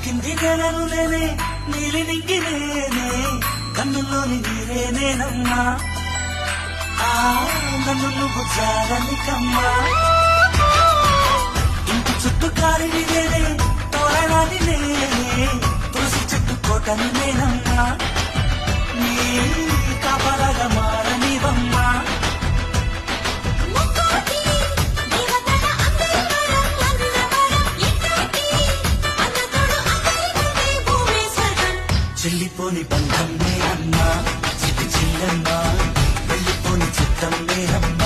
కింది గలను నేనే నీలి నింగి నేనే కన్నుల్లోని నీరే నేనమ్మా నన్ను నువ్వు జారనికమ్మా ఇంటి చుట్టూ కారిని నేనే తోరణాన్ని నేనే తులసి చెట్టు కోటని నేనమ్మా నీ కాపలాగా మారనివమ్మా చెల్లిపోని బంధం నేనమ్మా చిట్టి చిల్లమ్మా వెళ్ళిపోని చిత్తం నేనమ్మా